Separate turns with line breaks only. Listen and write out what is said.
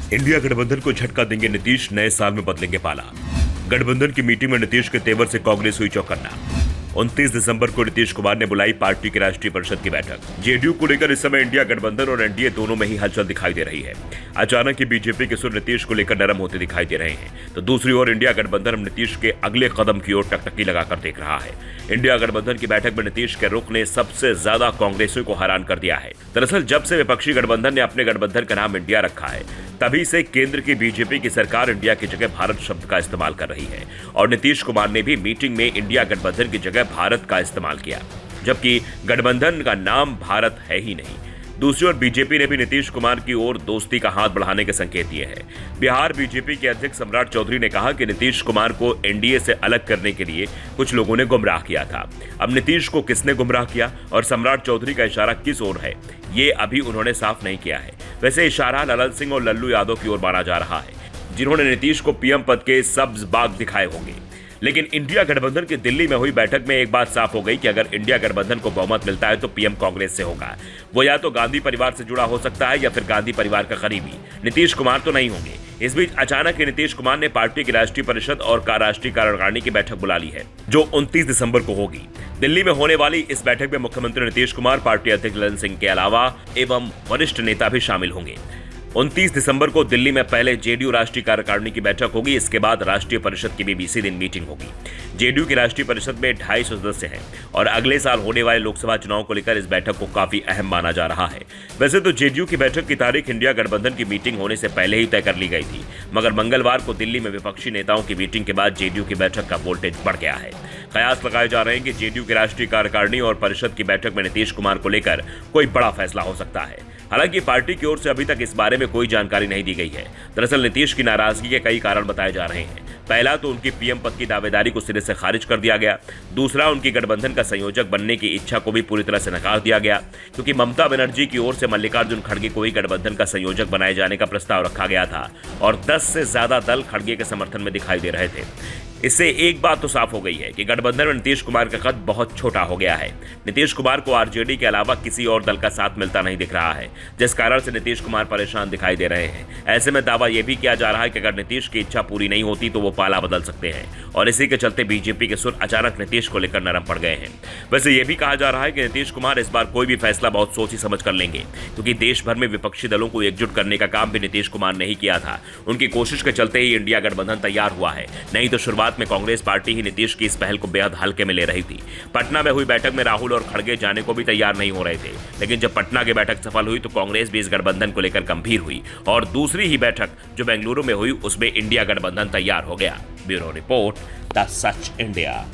India गठबंधन को झटका देंगे नीतीश, नए साल में बदलेंगे पाला। गठबंधन की मीटिंग में नीतीश के तेवर से कांग्रेस हुई चौकन्ना। 29 दिसंबर को नीतीश कुमार ने बुलाई पार्टी की राष्ट्रीय परिषद की बैठक। जेडीयू को लेकर इस समय इंडिया गठबंधन और एनडीए दोनों में ही हलचल दिखाई दे रही है। अचानक ही बीजेपी के सुर नीतीश को लेकर नरम होते दिखाई दे रहे हैं, तो दूसरी ओर इंडिया गठबंधन नीतीश के अगले कदम की ओर टकटकी लगाकर देख रहा है। इंडिया गठबंधन की बैठक में नीतीश के रुख ने सबसे ज्यादा कांग्रेसियों को हैरान कर दिया है। दरअसल जब से विपक्षी गठबंधन ने अपने गठबंधन का नाम इंडिया रखा है, तभी से केंद्र की बीजेपी की सरकार इंडिया की जगह भारत शब्द का इस्तेमाल कर रही है और नीतीश कुमार ने भी मीटिंग में इंडिया गठबंधन की जगह भारत का इस्तेमाल किया, जबकि गठबंधन का नाम भारत है ही नहीं। दूसरी ओर बीजेपी ने भी नीतीश कुमार की ओर दोस्ती का हाथ बढ़ाने के संकेत दिए हैं। बिहार बीजेपी के अध्यक्ष सम्राट चौधरी ने कहा कि नीतीश कुमार को एनडीए से अलग करने के लिए कुछ लोगों ने गुमराह किया था। अब नीतीश को किसने गुमराह किया और सम्राट चौधरी का इशारा किस ओर है, ये अभी उन्होंने साफ नहीं किया है। वैसे इशारा ललन सिंह और लल्लू यादव की ओर माना जा रहा है, जिन्होंने नीतीश को पीएम पद के सब्ज बाग दिखाए होंगे। लेकिन इंडिया गठबंधन की दिल्ली में हुई बैठक में एक बात साफ हो गई कि अगर इंडिया गठबंधन को बहुमत मिलता है तो पीएम कांग्रेस से होगा। वो या तो गांधी परिवार से जुड़ा हो सकता है या फिर गांधी परिवार का करीबी। नीतीश कुमार तो नहीं होंगे। इस बीच अचानक ही नीतीश कुमार ने पार्टी की राष्ट्रीय परिषद और राष्ट्रीय कार्यकारिणी की बैठक बुला ली है, जो 29 दिसंबर को होगी। दिल्ली में होने वाली इस बैठक में मुख्यमंत्री नीतीश कुमार, पार्टी अध्यक्ष ललन सिंह के अलावा एवं वरिष्ठ नेता भी शामिल होंगे। 29 दिसंबर को दिल्ली में पहले जेडीयू राष्ट्रीय कार्यकारिणी की बैठक होगी। इसके बाद राष्ट्रीय परिषद की भी इसी दिन मीटिंग होगी। जेडीयू की राष्ट्रीय परिषद में 250 सदस्य हैं और अगले साल होने वाले लोकसभा चुनाव को लेकर इस बैठक को काफी अहम माना जा रहा है। वैसे तो जेडीयू की बैठक की तारीख इंडिया गठबंधन की मीटिंग होने से पहले ही तय कर ली गई थी, मगर मंगलवार को दिल्ली में विपक्षी नेताओं की मीटिंग के बाद जेडीयू की बैठक का वोल्टेज बढ़ गया है। कयास लगाए जा रहे हैं कि जेडीयू की राष्ट्रीय कार्यकारिणी और परिषद की बैठक में नीतीश कुमार को लेकर कोई बड़ा फैसला हो सकता है। हालांकि पार्टी की ओर से अभी तक इस बारे में कोई जानकारी नहीं दी गई है। दरअसल नीतीश की नाराजगी के कई कारण बताए जा रहे हैं। पहला तो उनकी पीएम पद की दावेदारी को सिरे से खारिज कर दिया गया। दूसरा, उनकी गठबंधन का संयोजक बनने की इच्छा को भी पूरी तरह से नकार दिया गया, क्योंकि ममता बनर्जी की ओर से मल्लिकार्जुन खड़गे को ही गठबंधन का संयोजक बनाए जाने का प्रस्ताव रखा गया था और 10 से ज्यादा दल खड़गे के समर्थन में दिखाई दे रहे थे। इससे एक बात तो साफ हो गई है कि गठबंधन में नीतीश कुमार का कद बहुत छोटा हो गया है। नीतीश कुमार को आरजेडी के अलावा किसी और दल का साथ मिलता नहीं दिख रहा है, जिस कारण से नीतीश कुमार परेशान दिखाई दे रहे हैं। ऐसे में दावा यह भी किया जा रहा है कि अगर नीतीश की इच्छा पूरी नहीं होती तो वो पाला बदल सकते हैं और इसी के चलते बीजेपी के सुर अचानक नीतीश को लेकर नरम पड़ गए हैं। वैसे यह भी कहा जा रहा है कि नीतीश कुमार इस बार कोई भी फैसला बहुत सोच समझ कर लेंगे, क्योंकि देश भर में विपक्षी दलों को एकजुट करने का काम भी नीतीश कुमार ने ही किया था। उनकी कोशिश के चलते ही इंडिया गठबंधन तैयार हुआ है, नहीं तो शुरुआत में कांग्रेस पार्टी ही नीतीश की इस पहल को बेहद हल्के में ले रही थी। पटना में हुई बैठक में राहुल और खड़गे जाने को भी तैयार नहीं हो रहे थे, लेकिन जब पटना की बैठक सफल हुई तो कांग्रेस भी इस गठबंधन को लेकर गंभीर हुई और दूसरी ही बैठक जो बेंगलुरु में हुई उसमें इंडिया गठबंधन तैयार हो गया। Bureau report, the such India.